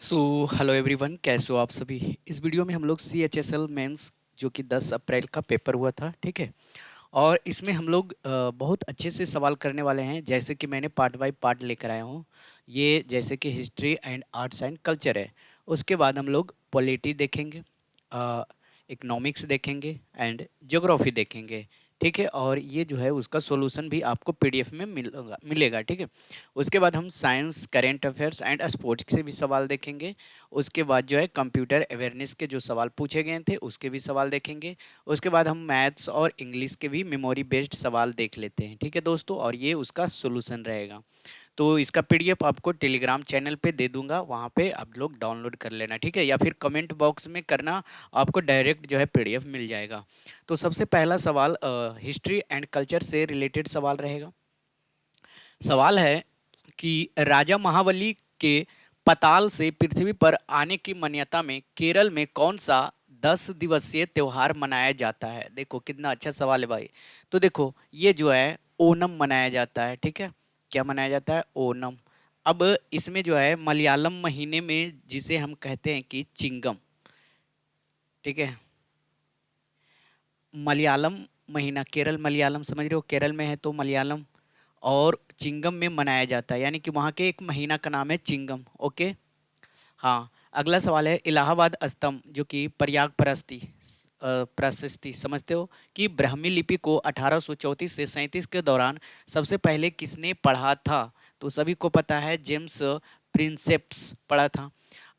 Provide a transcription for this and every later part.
So hello everyone, कैसे हो आप सभी। इस वीडियो में हम लोग CHSL मेंस जो कि 10 अप्रैल का पेपर हुआ था, ठीक है। और इसमें हम लोग बहुत अच्छे से सवाल करने वाले हैं, जैसे कि मैंने पार्ट बाय पार्ट लेकर आया हूँ। ये जैसे कि history and arts and culture है। उसके बाद हम लोग पॉलिटी देखेंगे, इकोनॉमिक्स देखेंगे एंड ज्योग्राफी देखेंगे, ठीक है। और ये जो है उसका सॉल्यूशन भी आपको PDF में मिलेगा, ठीक है। उसके बाद हम science, current affairs and sports से भी सवाल देखेंगे। उसके बाद जो है कंप्यूटर अवेयरनेस के जो सवाल पूछे गए थे उसके भी सवाल देखेंगे। उसके बाद हम मैथ्स और इंग्लिश के भी मेमोरी बेस्ड सवाल देख लेते हैं, ठीक है दोस्तों। और ये उसका सॉल्यूशन रहेगा। तो इसका PDF आपको टेलीग्राम चैनल पे दे दूंगा, वहाँ पे आप लोग डाउनलोड कर लेना, ठीक है। या फिर कमेंट बॉक्स में करना, आपको डायरेक्ट जो है PDF मिल जाएगा। तो सबसे पहला सवाल हिस्ट्री एंड कल्चर से रिलेटेड सवाल रहेगा। सवाल है कि राजा महाबली के पताल से पृथ्वी पर आने की मान्यता में केरल में कौन सा 10 दिवसीय त्योहार मनाया जाता है। देखो कितना अच्छा सवाल है भाई। तो देखो ये जो है ओनम मनाया जाता है, ठीक है। क्या मनाया जाता है? ओनम। अब इसमें जो है मलयालम महीने में जिसे हम कहते हैं कि चिंगम, ठीक है। मलयालम महीना, केरल मलयालम समझ रहे हो, केरल में है तो मलयालम। और चिंगम में मनाया जाता है, यानी कि वहाँ के एक महीना का नाम है चिंगम। ओके। हाँ। अगला सवाल है इलाहाबाद स्तंभ जो कि प्रयाग प्रशस्ति समझते हो कि ब्राह्मी लिपि को 1834 से 37 के दौरान सबसे पहले किसने पढ़ा था। तो सभी को पता है जेम्स प्रिंसेप्स पढ़ा था।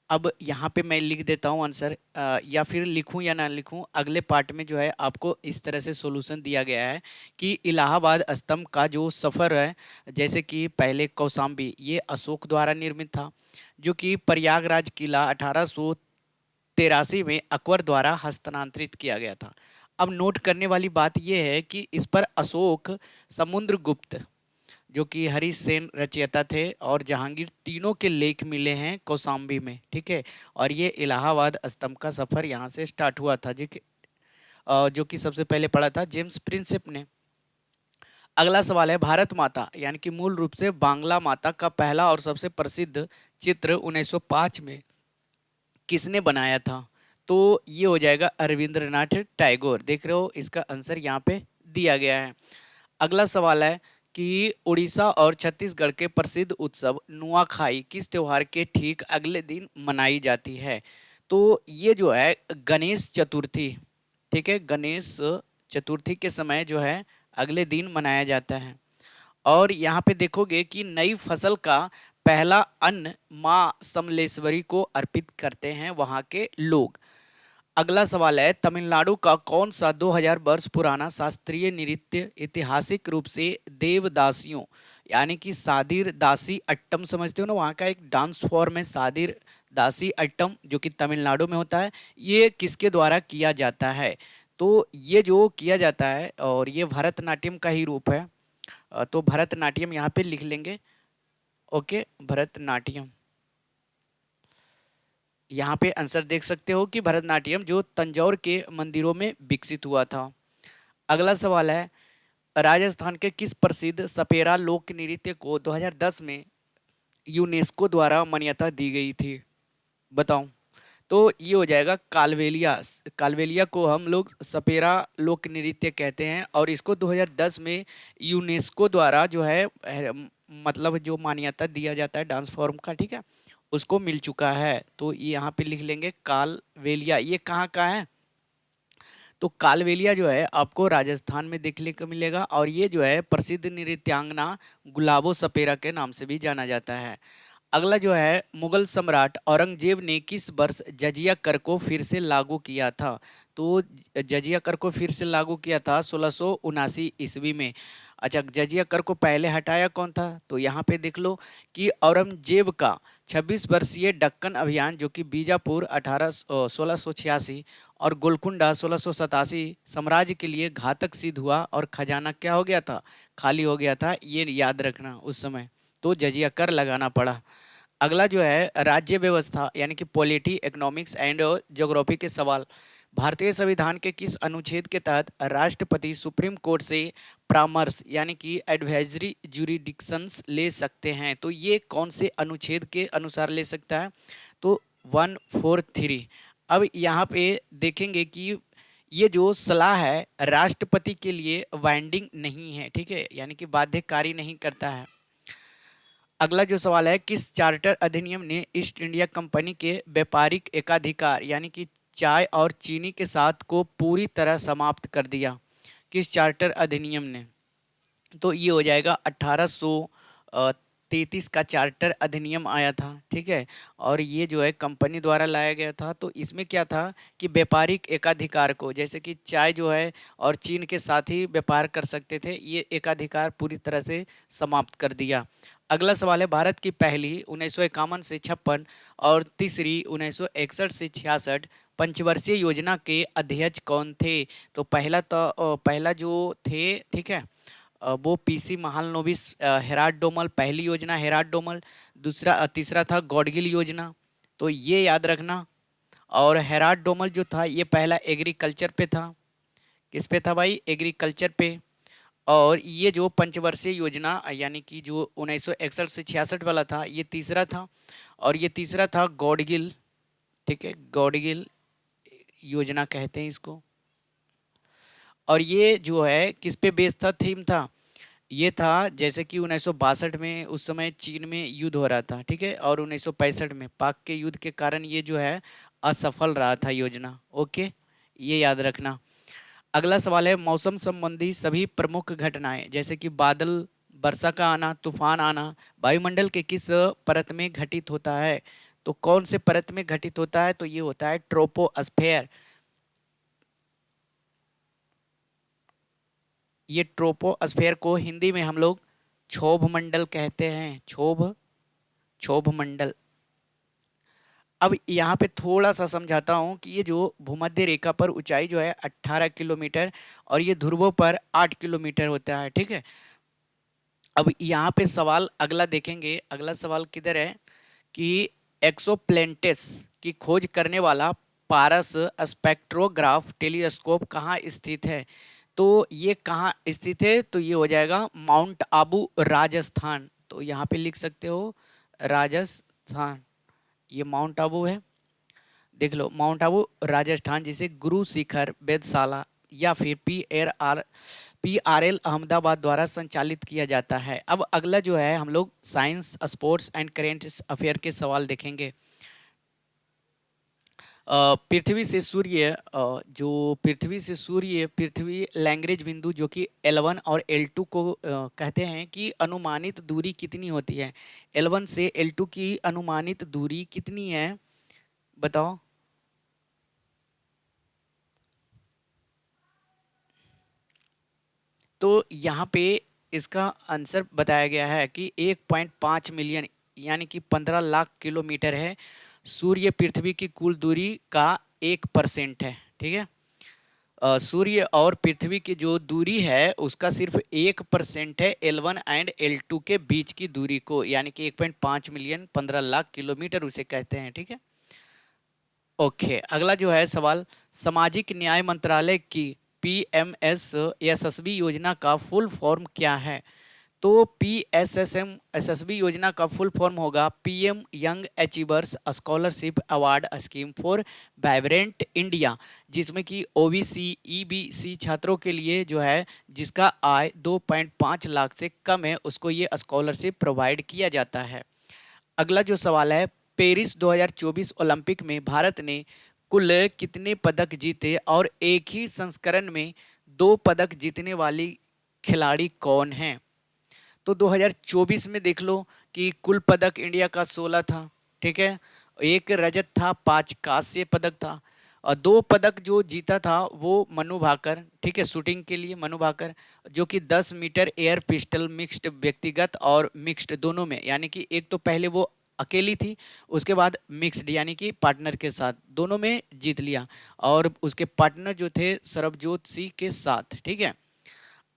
अब यहाँ पे मैं लिख देता हूँ आंसर, या फिर लिखूँ या ना लिखूँ, अगले पार्ट में जो है आपको इस तरह से सॉल्यूशन दिया गया है कि इलाहाबाद स्तंभ का जो सफ़र है, जैसे कि पहले कौशाम्बी ये अशोक द्वारा निर्मित था, जो कि प्रयागराज किला 1883 में अकबर द्वारा हस्तांतरित किया गया था। अब नोट करने वाली बात यह है कि इस पर अशोक, समुद्रगुप्त जो कि हरीश सेन रचयिता थे, और जहांगीर, तीनों के लेख मिले हैं कौशाम्बी में, ठीक है। और ये इलाहाबाद स्तंभ का सफर यहाँ से स्टार्ट हुआ था, जो कि सबसे पहले पढ़ा था जेम्स प्रिंसेप ने। अगला सवाल है भारत माता यानी कि मूल रूप से बांग्ला माता का पहला और सबसे प्रसिद्ध चित्र 1905 में किसने बनाया था। तो ये हो जाएगा रविंद्रनाथ टैगोर। देख रहे हो इसका आंसर यहाँ पे दिया गया है। अगला सवाल है कि उड़ीसा और छत्तीसगढ़ के प्रसिद्ध उत्सव नुआखाई किस त्योहार के ठीक अगले दिन मनाई जाती है। तो ये जो है गणेश चतुर्थी, ठीक है। गणेश चतुर्थी के समय जो है अगले दिन मनाया जाता है। और यहाँ पे देखोगे कि नई फसल का पहला अन्न माँ समलेश्वरी को अर्पित करते हैं वहाँ के लोग। अगला सवाल है तमिलनाडु का कौन सा 2000 वर्ष पुराना शास्त्रीय नृत्य ऐतिहासिक रूप से देवदासियों यानी कि सादिर दासी अट्टम समझते हो ना, वहाँ का एक डांस फॉर्म है सादिर दासी अट्टम जो कि तमिलनाडु में होता है। ये किसके द्वारा किया जाता है। तो ये जो किया जाता है और ये भरतनाट्यम का ही रूप है। तो भरतनाट्यम यहाँ पे लिख लेंगे। ओके, भरतनाट्यम। यहाँ पे आंसर देख सकते हो कि भरतनाट्यम जो तंजौर के मंदिरों में विकसित हुआ था। अगला सवाल है राजस्थान के किस प्रसिद्ध सपेरा लोक नृत्य को 2010 में यूनेस्को द्वारा मान्यता दी गई थी। बताओ। तो ये हो जाएगा कालबेलिया। कालबेलिया को हम लोग सपेरा लोक नृत्य कहते हैं और इसको 2010 में यूनेस्को द्वारा जो है मतलब जो मान्यता दिया जाता है डांस फॉर्म का, ठीक है, उसको मिल चुका है। तो ये यहाँ पे लिख लेंगे कालबेलिया। ये कहाँ का है? तो कालबेलिया जो है आपको राजस्थान में देखने को मिलेगा और ये जो है प्रसिद्ध नृत्यांगना गुलाबो सपेरा के नाम से भी जाना जाता है। अगला जो है मुगल सम्राट औरंगजेब ने किस वर्ष जजिया कर को फिर से लागू किया था। तो जजिया कर को फिर से लागू किया था 1679 ईस्वी में। अच्छा, जजिया कर को पहले हटाया कौन था? तो यहाँ पे देख लो कि औरंगजेब का 26 वर्षीय दक्कन अभियान जो कि बीजापुर 1686 और गोलकुंडा 1687 साम्राज्य के लिए घातक सिद्ध हुआ और खजाना क्या हो गया था? खाली हो गया था। ये याद रखना उस समय। तो जजिया कर लगाना पड़ा। अगला जो है राज्य व्यवस्था यानी कि पॉलिटी, इकोनॉमिक्स एंड ज्योग्राफी के सवाल। भारतीय संविधान के किस अनुच्छेद के तहत राष्ट्रपति सुप्रीम कोर्ट से परामर्श यानी कि एडवाइजरी जुरिडिक्शंस ले सकते हैं। तो ये कौन से अनुच्छेद के अनुसार ले सकता है? तो 143। अब यहाँ पे देखेंगे कि ये जो सलाह है राष्ट्रपति के लिए बाइंडिंग नहीं है, ठीक है, यानी कि बाध्यकारी नहीं करता है। अगला जो सवाल है, किस चार्टर अधिनियम ने ईस्ट इंडिया कंपनी के व्यापारिक एकाधिकार यानी कि चाय और चीनी के साथ को पूरी तरह समाप्त कर दिया? किस चार्टर अधिनियम ने? तो ये हो जाएगा 1833 का चार्टर अधिनियम आया था, ठीक है। और ये जो है कंपनी द्वारा लाया गया था। तो इसमें क्या था कि व्यापारिक एकाधिकार को, जैसे कि चाय जो है और चीन के साथ ही व्यापार कर सकते थे, ये एकाधिकार पूरी तरह से समाप्त कर दिया। अगला सवाल है, भारत की पहली 1951 से 56 और तीसरी 1961 से 66 पंचवर्षीय योजना के अध्यक्ष कौन थे? तो पहला जो थे, ठीक है, वो पीसी महालनोबिस हेराल्ड डोमल, पहली योजना हेराल्ड डोमल। तीसरा था गॉडगिल योजना, तो ये याद रखना। और हेराल्ड डोमल जो था ये पहला एग्रीकल्चर पे था। किस पे था भाई? एग्रीकल्चर पे। और ये जो पंचवर्षीय योजना यानी कि जो 1961 से 66 वाला था, ये तीसरा था। और ये तीसरा था गॉडगिल, ठीक है, गॉडगिल योजना कहते हैं इसको। और ये जो है किस पे बेस्ड था, थीम था? ये था जैसे कि 1962 में उस समय चीन में युद्ध हो रहा था, ठीक है, और 1965 में पाक के युद्ध के कारण ये जो है असफल रहा था योजना। ओके, ये याद रखना। अगला सवाल है, मौसम संबंधी सभी प्रमुख घटनाएं जैसे कि बादल, वर्षा का आना, तूफान आना वायुमंडल के किस परत में घटित होता है? तो कौन से परत में घटित होता है? तो ये होता है ट्रोपोस्फेयर। ये ट्रोपोस्फेयर को हिंदी में हम लोग क्षोभ मंडल कहते हैं। क्षोभ मंडल। अब यहाँ पे थोड़ा सा समझाता हूँ कि ये जो भूमध्य रेखा पर ऊंचाई जो है 18 किलोमीटर और ये ध्रुवों पर 8 किलोमीटर होता है, ठीक है। अब यहाँ पे सवाल अगला देखेंगे। अगला सवाल किधर है कि एक्सोप्लैनेट्स की खोज करने वाला पारस स्पेक्ट्रोग्राफ टेलीस्कोप कहाँ स्थित है? तो ये कहाँ स्थित है? तो ये हो जाएगा माउंट आबू, राजस्थान। तो यहाँ पे लिख सकते हो राजस्थान, ये माउंट आबू है। देख लो, माउंट आबू राजस्थान, जिसे गुरु शिखर वेधशाला या फिर PRL अहमदाबाद द्वारा संचालित किया जाता है। अब अगला जो है हम लोग science, sports and current affair के सवाल देखेंगे। पृथ्वी से सूर्य पृथ्वी लैग्रेंज बिंदु जो कि L1 और L2 को कहते हैं कि अनुमानित दूरी कितनी होती है? L1 से L2 की अनुमानित दूरी कितनी है, बताओ। तो यहाँ पे इसका आंसर बताया गया है कि 1.5 मिलियन यानी कि 15 लाख किलोमीटर है। सूर्य पृथ्वी की कुल दूरी का 1% है, ठीक है। सूर्य और पृथ्वी की जो दूरी है उसका सिर्फ 1% है L1 एंड L2 के बीच की दूरी को, यानी कि 1.5 मिलियन 15 लाख किलोमीटर उसे कहते हैं, ठीक है। ओके, अगला जो है सवाल, सामाजिक न्याय मंत्रालय की PMS यशस्वी योजना का फुल फॉर्म क्या है? तो PSSM यशस्वी योजना का फुल फॉर्म होगा PM young achievers scholarship award scheme for vibrant India, जिसमें कि OBC EBC छात्रों के लिए जो है जिसका आय 2.5 लाख से कम है उसको ये स्कॉलरशिप प्रोवाइड किया जाता है। अगला जो सवाल है, पेरिस 2024 ओलंपिक में भारत ने कुल कितने पदक जीते और एक ही संस्करण में 2 पदक जीतने वाली खिलाड़ी कौन है? तो 2024 में देख लो कि कुल पदक इंडिया का 16 था, ठीक है। एक रजत था, 5 कांस्य पदक था और 2 पदक जो जीता था वो मनु भाकर, ठीक है, शूटिंग के लिए मनु भाकर, जो कि 10 मीटर एयर पिस्टल मिक्स्ड व्यक्तिगत और मिक्स्ड दोनों में, यानी कि एक तो पहले वो अकेली थी, उसके बाद मिक्स्ड यानी कि पार्टनर के साथ दोनों में जीत लिया और उसके पार्टनर जो थे सरबजोत सिंह के साथ, ठीक है।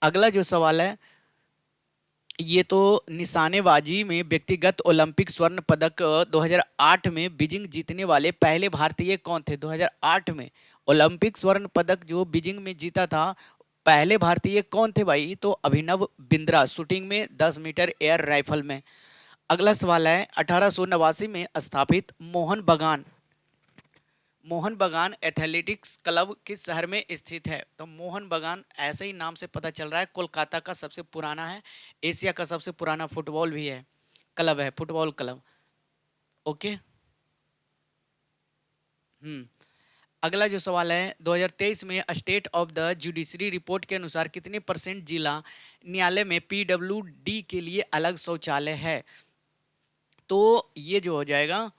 अगला जो सवाल है, ये तो निशानेबाजी में व्यक्तिगत ओलंपिक स्वर्ण पदक 2008 में बीजिंग जीतने वाले पहले भारतीय कौन थे? 2008 में ओलंपिक स्वर्ण पदक जो बीजिंग में जीता था, पहले भारतीय कौन थे भाई? तो अभिनव बिंद्रा, शूटिंग में 10 मीटर एयर राइफल में। अगला सवाल है 1889 में स्थापित मोहन बगान एथलेटिक्स क्लब किस शहर में स्थित है? तो मोहन बगान ऐसे ही नाम से पता चल रहा है कोलकाता का सबसे पुराना है, एशिया का सबसे पुराना फुटबॉल भी है, क्लब है, फुटबॉल क्लब। ओके। हम्म। अगला जो सवाल है 2023 में state of the judiciary report के अनुसार कितने % जिला न्यायालय में पीडब्ल्यूडी के लिए अलग शौचालय है? तो ये जो हो जाएगा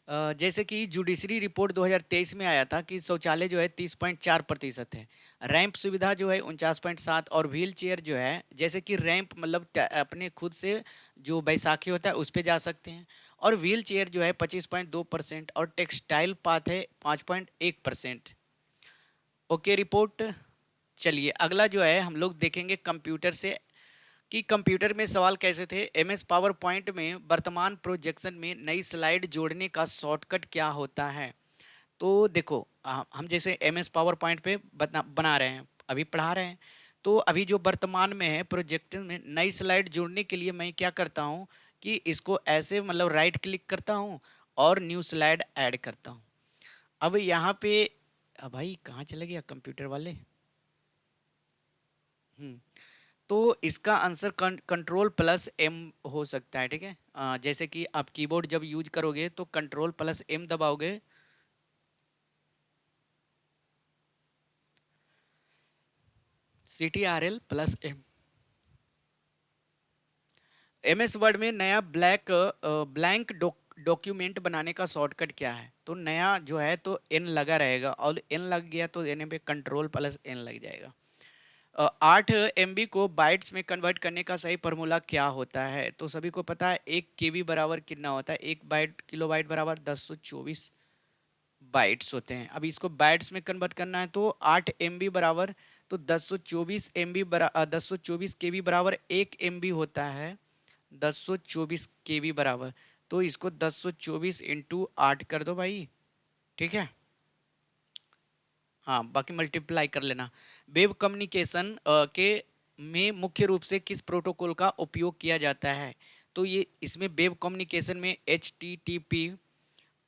जैसे कि जुडिशरी रिपोर्ट 2023 में आया था कि शौचालय जो है 30.4% है, रैंप सुविधा जो है 49.7, और व्हील चेयर जो है, जैसे कि रैंप मतलब अपने खुद से जो बैसाखी होता है उस पे जा सकते हैं, और व्हील चेयर जो है 25.2%, और टेक्सटाइल पाथ है 5.1%। Okay report. चलिए अगला जो है हम लोग देखेंगे कंप्यूटर से कि कंप्यूटर में सवाल कैसे थे। एमएस पावर पॉइंट में वर्तमान प्रोजेक्शन में नई स्लाइड जोड़ने का शॉर्टकट क्या होता है? तो देखो हम जैसे एमएस पावर पॉइंट पे बना रहे हैं, अभी पढ़ा रहे हैं, तो अभी जो वर्तमान में है प्रोजेक्शन में नई स्लाइड जोड़ने के लिए मैं क्या करता हूँ कि इसको ऐसे मतलब राइट क्लिक करता हूँ और न्यू स्लाइड ऐड करता हूँ। अब यहाँ पे भाई कहाँ चले गया कंप्यूटर वाले। हम्म। तो इसका आंसर कंट्रोल प्लस एम हो सकता है, ठीक है। जैसे कि आप कीबोर्ड जब यूज करोगे तो कंट्रोल प्लस एम दबाओगे। CTRL plus M. MS word में नया ब्लैंक डॉक्यूमेंट बनाने का शॉर्टकट क्या है? तो नया जो है तो एन लगा रहेगा, और एन लग गया तो एन पे कंट्रोल प्लस एन लग जाएगा। 8 MB को बाइट्स में कन्वर्ट करने का सही फॉर्मूला क्या होता है? तो सभी को पता है 1 KB बराबर कितना होता है, 1 बाइट किलोबाइट बराबर 1024 बाइट्स होते हैं। अब इसको बाइट्स में कन्वर्ट करना है तो 8 MB बराबर, तो 1024 KB बराबर 1 MB होता है, 1024 KB बराबर। तो इसको 1024 × 8 कर दो भाई, ठीक है। हाँ बाकी मल्टीप्लाई कर लेना। वेब कम्युनिकेशन के में मुख्य रूप से किस प्रोटोकॉल का उपयोग किया जाता है? तो ये इसमें वेब कम्युनिकेशन में HTTP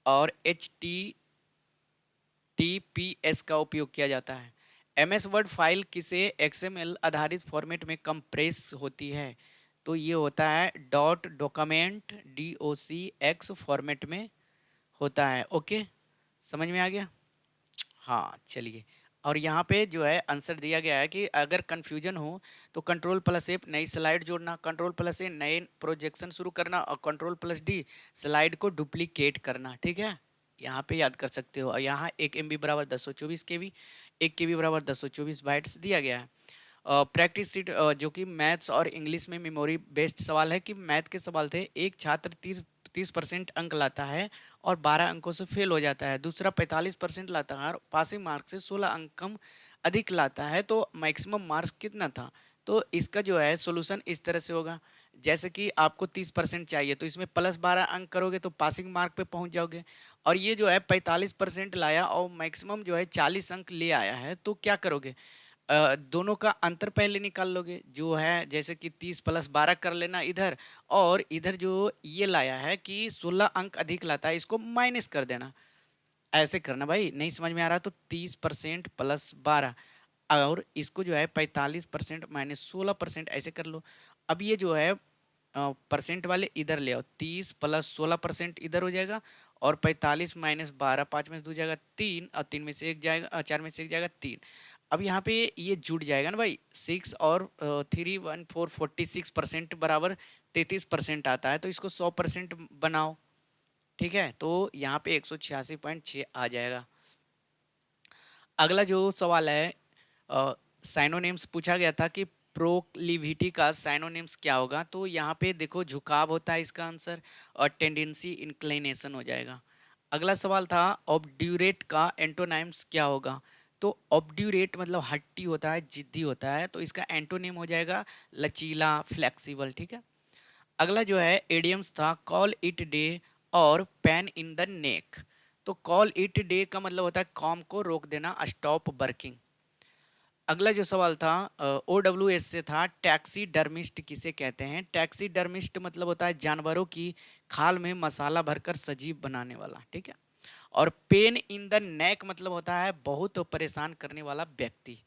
और HTTPS का उपयोग किया जाता है। MS वर्ड फाइल किसे XML आधारित फॉर्मेट में कंप्रेस होती है? तो ये होता है डॉट डॉक्यूमेंट DOCX फॉर्मेट में होता है। ओके समझ में आ गया। हाँ चलिए, और यहाँ पे जो है आंसर दिया गया है कि अगर कंफ्यूजन हो तो कंट्रोल प्लस ए नई स्लाइड जोड़ना, कंट्रोल प्लस ए नए प्रोजेक्शन शुरू करना, और कंट्रोल प्लस डी स्लाइड को डुप्लीकेट करना, ठीक है। यहाँ पे याद कर सकते हो। और यहाँ 1 MB बराबर 1024 KB, 1 KB बराबर 1024 बाइट्स दिया गया है। प्रैक्टिस सीट जो कि मैथ्स और इंग्लिश में मेमोरी बेस्ड सवाल है कि मैथ के सवाल थे। एक छात्र 30% अंक लाता है और 12 अंकों से फेल हो जाता है, दूसरा 45% लाता है और पासिंग मार्क्स से 16 अंक कम अधिक लाता है, तो मैक्सिमम मार्क्स कितना था? तो इसका जो है सोल्यूशन इस तरह से होगा, जैसे कि आपको 30% चाहिए तो इसमें +12 अंक करोगे तो पासिंग मार्क पे पहुंच जाओगे, और ये जो है 45% लाया और मैक्सिमम जो है 40 अंक ले आया है, तो क्या करोगे? दोनों का अंतर पहले निकाल लोगे, जो है जैसे कि 30 + 12 कर लेना इधर, और इधर जो ये लाया है कि 16 अंक अधिक लाता है इसको माइनस कर देना। ऐसे करना भाई, नहीं समझ में आ रहा तो 30% + 12, और इसको जो है 45% - 16% ऐसे कर लो। अब ये जो है परसेंट वाले इधर ले आओ, 30 + 16% इधर हो जाएगा, और 45 - 12, 5 में से 2 जाएगा 3, और 3 में से 1 जाएगा, 4 में से 1 जाएगा 3। अब यहाँ पे ये जुड़ जाएगा ना भाई, 6 और 3 1 4 46% बराबर 33% आता है, तो इसको 100% बनाओ, ठीक है। तो यहाँ पे 186.6 आ जाएगा। अगला जो सवाल है साइनोनिम्स पूछा गया था कि प्रोक्लिविटी का साइनोनिम्स क्या होगा? तो यहाँ पे देखो झुकाव होता है इसका आंसर, और टेंडेंसी इंक्लिनेशन हो जाएगा। अगला सवाल था ऑब्ड्यूरेट का एंटोनिम्स क्या होगा? तो ऑब्ड्यूरेट मतलब हट्टी होता है, जिद्दी होता है, तो इसका एंटोनिम हो जाएगा लचीला, फ्लेक्सिबल, ठीक है। अगला जो है एडियम्स था कॉल इट डे और पेन इन द नेक। तो कॉल इट डे का मतलब होता है काम को रोक देना, स्टॉप वर्किंग। अगला जो सवाल था OWS से था, टैक्सीडर्मिस्ट किसे कहते हैं? टैक्सीडर्मिस्ट मतलब होता है जानवरों की खाल में मसाला भरकर सजीव बनाने वाला, ठीक है। और पेन इन द नेक मतलब होता है बहुत परेशान करने वाला व्यक्ति।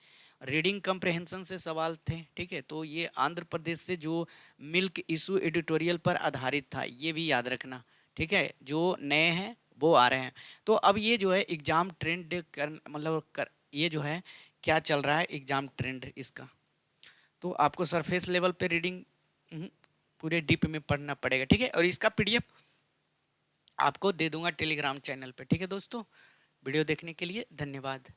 रीडिंग कंप्रहेंशन से सवाल थे, ठीक है। तो ये आंध्र प्रदेश से जो मिल्क इशू एडिटोरियल पर आधारित था, ये भी याद रखना, ठीक है। जो नए हैं वो आ रहे हैं। तो अब ये जो है एग्जाम ट्रेंड कर मतलब कर ये जो है क्या चल रहा है एग्जाम ट्रेंड इसका। तो आपको सरफेस लेवल पे रीडिंग पूरे डीप में पढ़ना पड़ेगा, ठीक है। और इसका पीडीएफ आपको दे दूंगा टेलीग्राम चैनल पे, ठीक है दोस्तों। वीडियो देखने के लिए धन्यवाद।